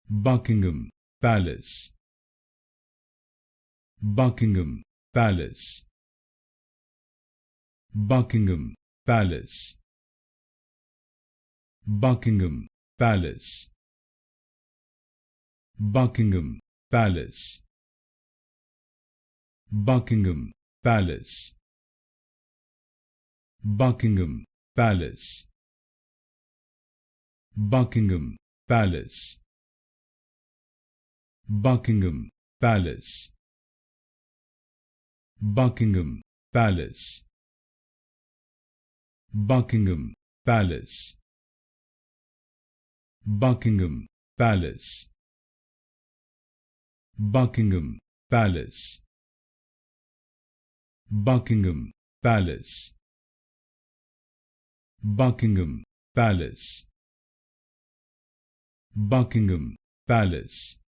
Buckingham Palace, Buckingham Palace, Buckingham Palace, Buckingham Palace, Buckingham Palace, Buckingham Palace, Buckingham Palace, Buckingham Palace, Buckingham Palace, Buckingham Palace, Buckingham Palace, Buckingham Palace, Buckingham Palace, Buckingham Palace, Buckingham Palace, Buckingham Palace,